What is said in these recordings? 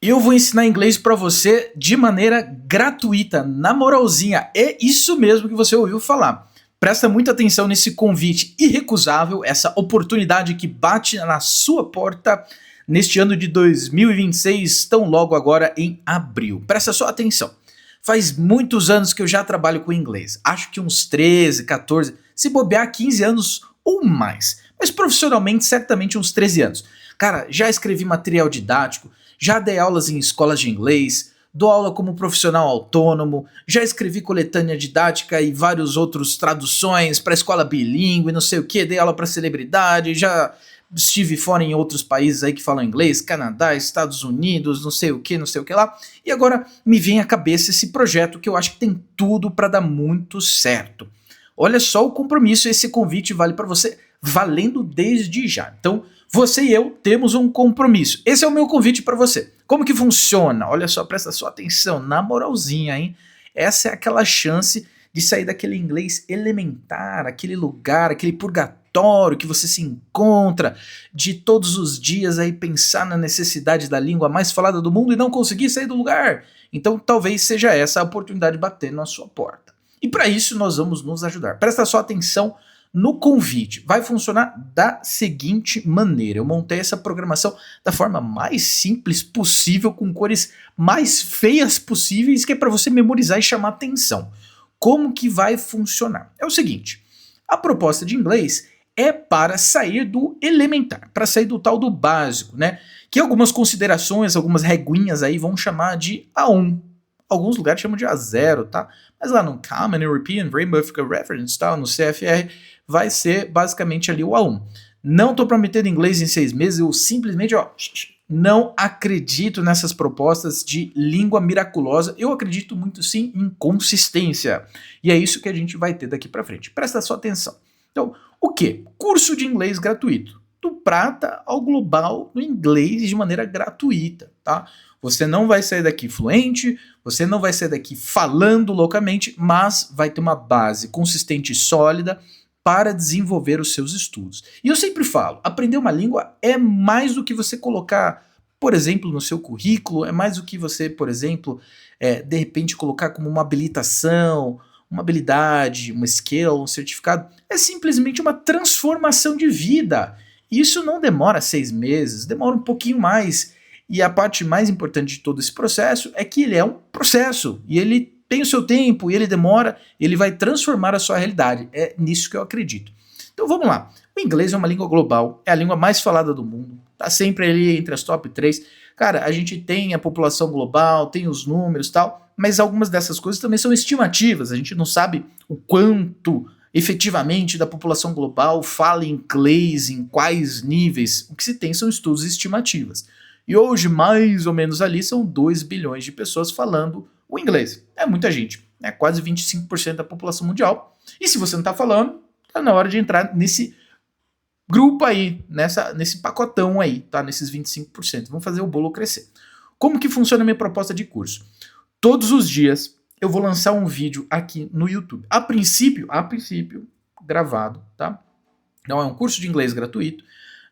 Eu vou ensinar inglês para você de maneira gratuita, na moralzinha. É isso mesmo que você ouviu falar. Presta muita atenção nesse convite irrecusável, essa oportunidade que bate na sua porta neste ano de 2026, tão logo agora em abril. Presta só atenção. Faz muitos anos que eu já trabalho com inglês. Acho que uns 13, 14, se bobear 15 anos ou mais. Mas profissionalmente, certamente uns 13 anos. Cara, já escrevi material didático, já dei aulas em escolas de inglês, dou aula como profissional autônomo, já escrevi coletânea didática e vários outros traduções para escola bilíngue, não sei o que, dei aula para celebridade, já estive fora em outros países aí que falam inglês, Canadá, Estados Unidos, não sei o que lá, e agora me vem à cabeça esse projeto que eu acho que tem tudo para dar muito certo. Olha só o compromisso, esse convite vale para você, valendo desde já. Então, você e eu temos um compromisso. Esse é o meu convite para você. Como que funciona? Olha só, presta sua atenção, na moralzinha, hein? Essa é aquela chance de sair daquele inglês elementar, aquele lugar, aquele purgatório que você se encontra, de todos os dias aí pensar na necessidade da língua mais falada do mundo e não conseguir sair do lugar. Então, talvez seja essa a oportunidade de bater na sua porta. E para isso nós vamos nos ajudar. Presta só atenção no convite. Vai funcionar da seguinte maneira. Eu montei essa programação da forma mais simples possível, com cores mais feias possíveis, que é para você memorizar e chamar atenção. Como que vai funcionar? É o seguinte, a proposta de inglês é para sair do elementar, para sair do tal do básico, né? Que algumas considerações, algumas reguinhas aí vão chamar de A1. Alguns lugares chamam de A0, tá? Mas lá no Common European Framework Reference, tá? No CFR, vai ser basicamente ali o A1. Não estou prometendo inglês em 6 meses, eu simplesmente não acredito nessas propostas de língua miraculosa. Eu acredito muito sim em consistência. E é isso que a gente vai ter daqui para frente. Presta sua atenção. Então, o quê? Curso de inglês gratuito. Do prata ao global no inglês de maneira gratuita, tá? Você não vai sair daqui fluente, você não vai sair daqui falando loucamente, mas vai ter uma base consistente e sólida para desenvolver os seus estudos. E eu sempre falo, aprender uma língua é mais do que você colocar, por exemplo, no seu currículo, é mais do que você, por exemplo, de repente colocar como uma habilitação, uma habilidade, uma skill, um certificado. É simplesmente uma transformação de vida. Isso não demora 6 meses, demora um pouquinho mais. E a parte mais importante de todo esse processo é que ele é um processo e ele tem o seu tempo e ele demora, ele vai transformar a sua realidade. É nisso que eu acredito. Então vamos lá. O inglês é uma língua global, é a língua mais falada do mundo, tá sempre ali entre as top 3. Cara, a gente tem a população global, tem os números e tal, mas algumas dessas coisas também são estimativas. A gente não sabe o quanto efetivamente da população global fala inglês, em quais níveis. O que se tem são estudos estimativas. E hoje, mais ou menos ali, são 2 bilhões de pessoas falando o inglês. É muita gente, é quase 25% da população mundial. E se você não está falando, está na hora de entrar nesse grupo aí, nesse pacotão aí, tá? Nesses 25%. Vamos fazer o bolo crescer. Como que funciona a minha proposta de curso? Todos os dias eu vou lançar um vídeo aqui no YouTube. A princípio, gravado, tá? Então é um curso de inglês gratuito.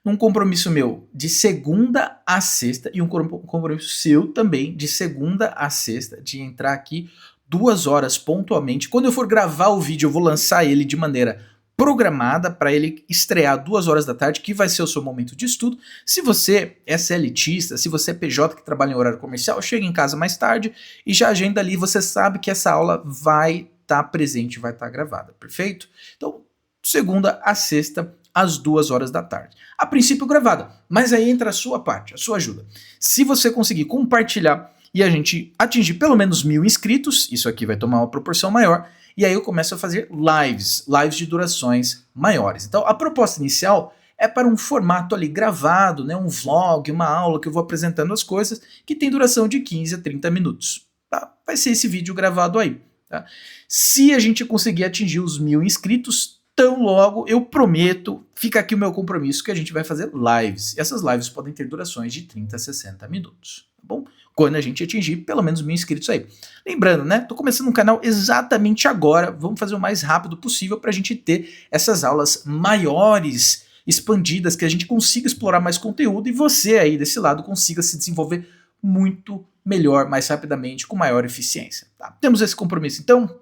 Um compromisso meu de segunda a sexta e um compromisso seu também de segunda a sexta, de entrar aqui 2 horas pontualmente. Quando eu for gravar o vídeo, eu vou lançar ele de maneira programada para ele estrear 2 horas da tarde, que vai ser o seu momento de estudo. Se você é CLTista, se você é PJ que trabalha em horário comercial, chega em casa mais tarde e já agenda ali, você sabe que essa aula vai estar presente, vai estar gravada, perfeito? Então, segunda a sexta, às 2 horas da tarde. A princípio gravada, mas aí entra a sua parte, a sua ajuda. Se você conseguir compartilhar e a gente atingir pelo menos 1.000 inscritos, isso aqui vai tomar uma proporção maior, e aí eu começo a fazer lives de durações maiores. Então a proposta inicial é para um formato ali gravado, né, um vlog, uma aula que eu vou apresentando as coisas, que tem duração de 15 a 30 minutos. Tá? Vai ser esse vídeo gravado aí. Tá? Se a gente conseguir atingir os 1.000 inscritos, tão logo, eu prometo, fica aqui o meu compromisso, que a gente vai fazer lives. E essas lives podem ter durações de 30 a 60 minutos, tá bom? Quando a gente atingir pelo menos 1.000 inscritos aí. Lembrando, né? Tô começando um canal exatamente agora, vamos fazer o mais rápido possível para a gente ter essas aulas maiores, expandidas, que a gente consiga explorar mais conteúdo e você aí desse lado consiga se desenvolver muito melhor, mais rapidamente, com maior eficiência. Tá? Temos esse compromisso, então,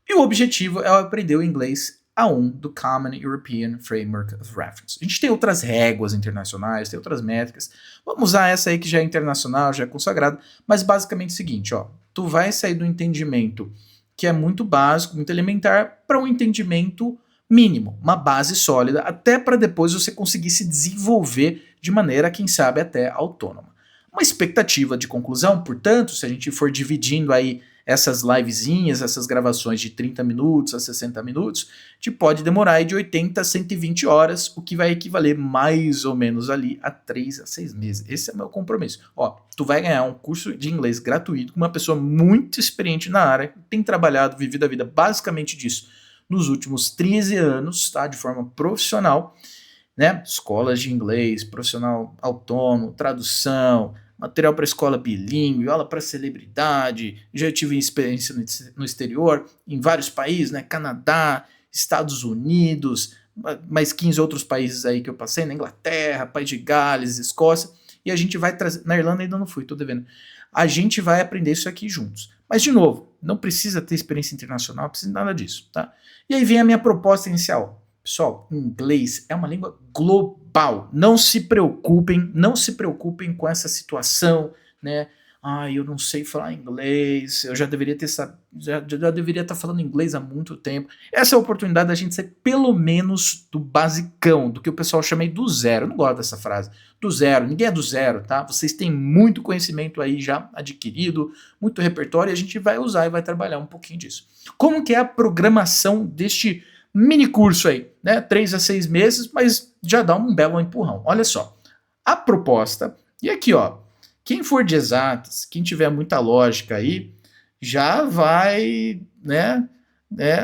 e o objetivo é aprender o inglês A1 do Common European Framework of Reference. A gente tem outras réguas internacionais, tem outras métricas. Vamos usar essa aí que já é internacional, já é consagrada, mas basicamente é o seguinte, ó, tu vai sair do entendimento que é muito básico, muito elementar, para um entendimento mínimo, uma base sólida, até para depois você conseguir se desenvolver de maneira, quem sabe, até autônoma. Uma expectativa de conclusão, portanto, se a gente for dividindo aí essas livezinhas, essas gravações de 30 minutos a 60 minutos, te pode demorar aí de 80 a 120 horas, o que vai equivaler mais ou menos ali a 3 a 6 meses. Esse é o meu compromisso. Ó, tu vai ganhar um curso de inglês gratuito com uma pessoa muito experiente na área, que tem trabalhado, vivido a vida basicamente disso nos últimos 13 anos, tá? De forma profissional, né? Escolas de inglês, profissional autônomo, tradução, material para escola bilíngue, aula para celebridade, já tive experiência no exterior, em vários países, né? Canadá, Estados Unidos, mais 15 outros países aí que eu passei, na Inglaterra, País de Gales, Escócia, e a gente vai trazer, na Irlanda ainda não fui, tô devendo, a gente vai aprender isso aqui juntos. Mas, de novo, não precisa ter experiência internacional, não precisa nada disso, tá? E aí vem a minha proposta inicial. Pessoal, inglês é uma língua global. Não se preocupem com essa situação, né? Eu não sei falar inglês, eu já deveria estar falando inglês há muito tempo. Essa é a oportunidade da gente ser pelo menos do basicão, do que o pessoal chama aí do zero. Eu não gosto dessa frase. Do zero, ninguém é do zero, tá? Vocês têm muito conhecimento aí já adquirido, muito repertório, e a gente vai usar e vai trabalhar um pouquinho disso. Como que é a programação deste mini curso aí, né? 3 a 6 meses, mas já dá um belo empurrão. Olha só, a proposta, e aqui ó, quem for de exatas, quem tiver muita lógica aí, já vai, né,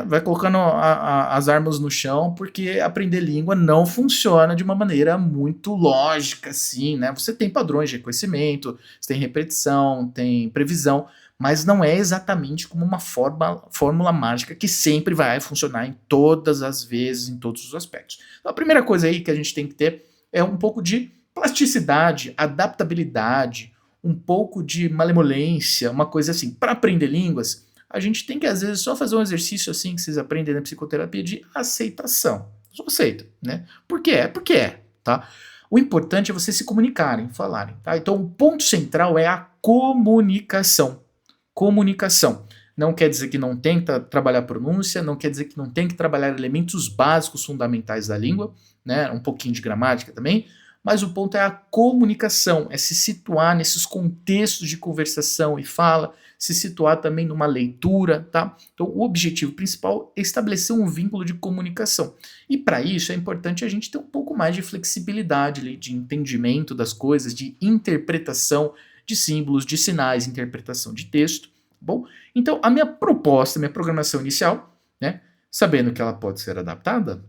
vai colocando as armas no chão, porque aprender língua não funciona de uma maneira muito lógica, assim, né? Você tem padrões de reconhecimento, você tem repetição, tem previsão, mas não é exatamente como uma fórmula mágica que sempre vai funcionar em todas as vezes, em todos os aspectos. Então, a primeira coisa aí que a gente tem que ter é um pouco de plasticidade, adaptabilidade, um pouco de malemolência, uma coisa assim. Para aprender línguas, a gente tem que, às vezes, só fazer um exercício assim que vocês aprendem na psicoterapia de aceitação. Só aceita, né? Por que é? Porque é, tá? O importante é vocês se comunicarem, falarem, tá? Então, o ponto central é a comunicação. Comunicação. Não quer dizer que não tem que trabalhar pronúncia, não quer dizer que não tem que trabalhar elementos básicos fundamentais da língua, né? Um pouquinho de gramática também, mas o ponto é a comunicação, é se situar nesses contextos de conversação e fala, se situar também numa leitura, tá? Então, o objetivo principal é estabelecer um vínculo de comunicação. E para isso é importante a gente ter um pouco mais de flexibilidade, de entendimento das coisas, de interpretação de símbolos, de sinais, interpretação de texto, tá bom? Então, a minha proposta, minha programação inicial, né, sabendo que ela pode ser adaptada,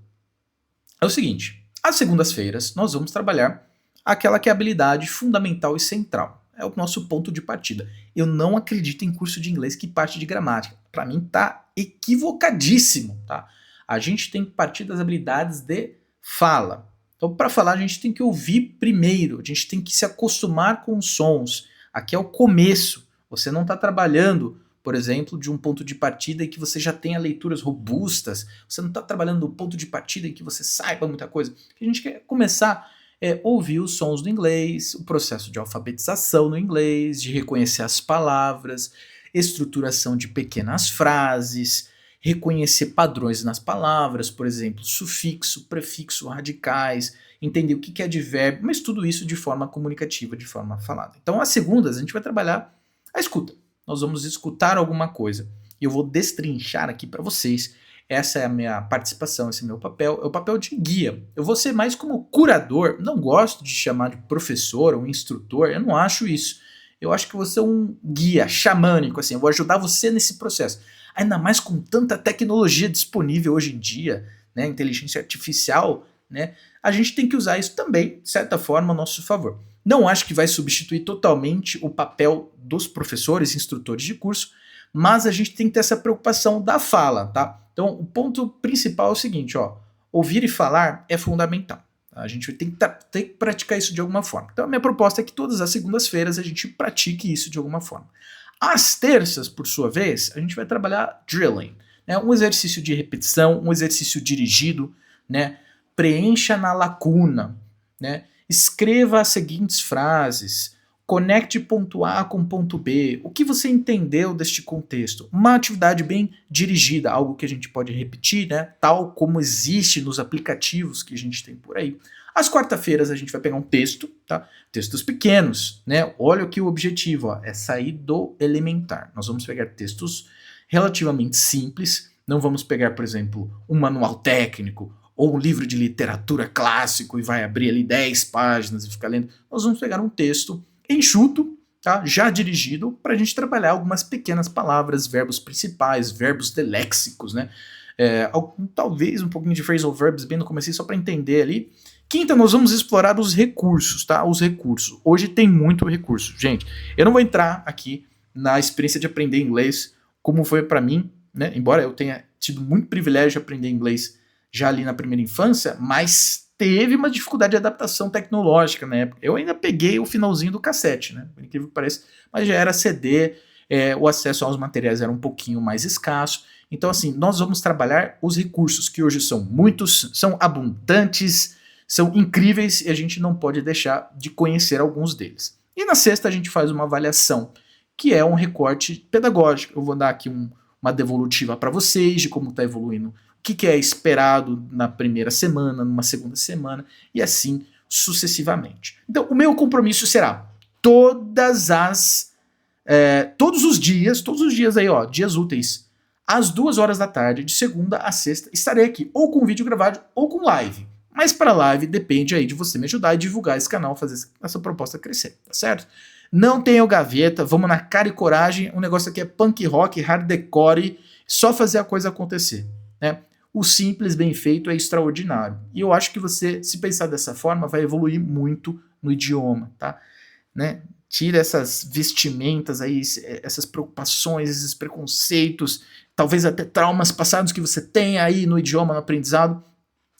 é o seguinte: às segundas-feiras, nós vamos trabalhar aquela que é a habilidade fundamental e central. É o nosso ponto de partida. Eu não acredito em curso de inglês que parte de gramática. Para mim tá equivocadíssimo, tá? A gente tem que partir das habilidades de fala. Então, para falar, a gente tem que ouvir primeiro, a gente tem que se acostumar com os sons. Aqui é o começo. Você não está trabalhando, por exemplo, de um ponto de partida em que você já tenha leituras robustas, você não está trabalhando do ponto de partida em que você saiba muita coisa. A gente quer começar a ouvir os sons do inglês, o processo de alfabetização no inglês, de reconhecer as palavras, estruturação de pequenas frases, reconhecer padrões nas palavras, por exemplo, sufixo, prefixo, radicais, entender o que é advérbio, mas tudo isso de forma comunicativa, de forma falada. Então, às segundas, a gente vai trabalhar a escuta. Nós vamos escutar alguma coisa e eu vou destrinchar aqui para vocês. Essa é a minha participação, esse é o meu papel, é o papel de guia. Eu vou ser mais como curador, não gosto de chamar de professor ou instrutor, eu não acho isso. Eu acho que você é um guia xamânico, assim, eu vou ajudar você nesse processo. Ainda mais com tanta tecnologia disponível hoje em dia, né, inteligência artificial, né, a gente tem que usar isso também, de certa forma, a nosso favor. Não acho que vai substituir totalmente o papel dos professores, instrutores de curso, mas a gente tem que ter essa preocupação da fala, tá? Então, o ponto principal é o seguinte, ó, ouvir e falar é fundamental. Tá? A gente tem que praticar isso de alguma forma. Então a minha proposta é que todas as segundas-feiras a gente pratique isso de alguma forma. Às terças, por sua vez, a gente vai trabalhar drilling, né? Um exercício de repetição, um exercício dirigido, né? Preencha na lacuna, né? Escreva as seguintes frases, conecte ponto A com ponto B, o que você entendeu deste contexto? Uma atividade bem dirigida, algo que a gente pode repetir, né? Tal como existe nos aplicativos que a gente tem por aí. Às quarta-feiras a gente vai pegar um texto, tá? Textos pequenos, né? Olha aqui o objetivo, ó, é sair do elementar. Nós vamos pegar textos relativamente simples, não vamos pegar, por exemplo, um manual técnico ou um livro de literatura clássico e vai abrir ali 10 páginas e ficar lendo. Nós vamos pegar um texto enxuto, tá? Já dirigido, para a gente trabalhar algumas pequenas palavras, verbos principais, verbos deléxicos, né? Talvez um pouquinho de phrasal verbs bem no começo, só para entender ali. Quinta, nós vamos explorar os recursos, tá? Os recursos. Hoje tem muito recurso. Gente, eu não vou entrar aqui na experiência de aprender inglês, como foi para mim, né? Embora eu tenha tido muito privilégio de aprender inglês já ali na primeira infância, mas teve uma dificuldade de adaptação tecnológica na época. Eu ainda peguei o finalzinho do cassete, né? Por incrível que pareça, mas já era CD, o acesso aos materiais era um pouquinho mais escasso. Então, assim, nós vamos trabalhar os recursos, que hoje são muitos, são abundantes, são incríveis e a gente não pode deixar de conhecer alguns deles. E na sexta a gente faz uma avaliação, que é um recorte pedagógico. Eu vou dar aqui uma devolutiva para vocês de como está evoluindo, o que é esperado na primeira semana, numa segunda semana e assim sucessivamente. Então o meu compromisso será todos os dias aí, ó, dias úteis, às 2 horas da tarde, de segunda a sexta, estarei aqui ou com vídeo gravado ou com live. Mas para live depende aí de você me ajudar e divulgar esse canal, fazer essa proposta crescer, tá certo? Não tenham gaveta, vamos na cara e coragem, o negócio aqui é punk rock, hardcore, só fazer a coisa acontecer, né? O simples bem feito é extraordinário. E eu acho que você, se pensar dessa forma, vai evoluir muito no idioma, tá? Né? Tira essas vestimentas aí, essas preocupações, esses preconceitos, talvez até traumas passados que você tem aí no idioma, no aprendizado.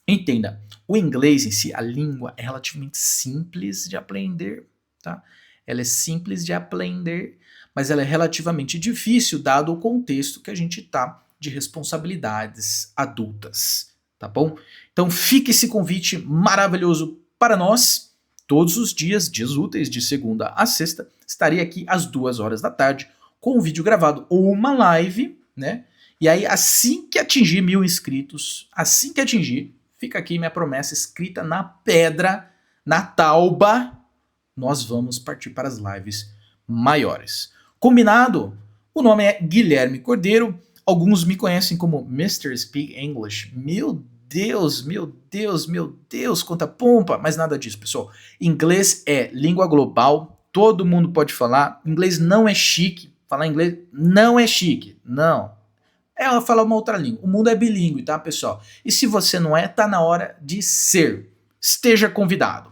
Entenda, o inglês em si, a língua, é relativamente simples de aprender, tá? Ela é simples de aprender, mas ela é relativamente difícil dado o contexto que a gente está de responsabilidades adultas, tá bom? Então fica esse convite maravilhoso para nós. Todos os dias úteis, de segunda a sexta, estarei aqui às 2 horas da tarde com um vídeo gravado ou uma live, né? E aí assim que atingir 1000 inscritos, fica aqui minha promessa escrita na pedra, na tauba, nós vamos partir para as lives maiores. Combinado? O nome é Guilherme Cordeiro, alguns me conhecem como Mr. Speak English. Meu Deus, quanta pompa, mas nada disso, pessoal. Inglês é língua global, todo mundo pode falar, inglês não é chique, falar inglês não é chique, não. É falar uma outra língua. O mundo é bilíngue, tá, pessoal? E se você não é, tá na hora de ser. Esteja convidado.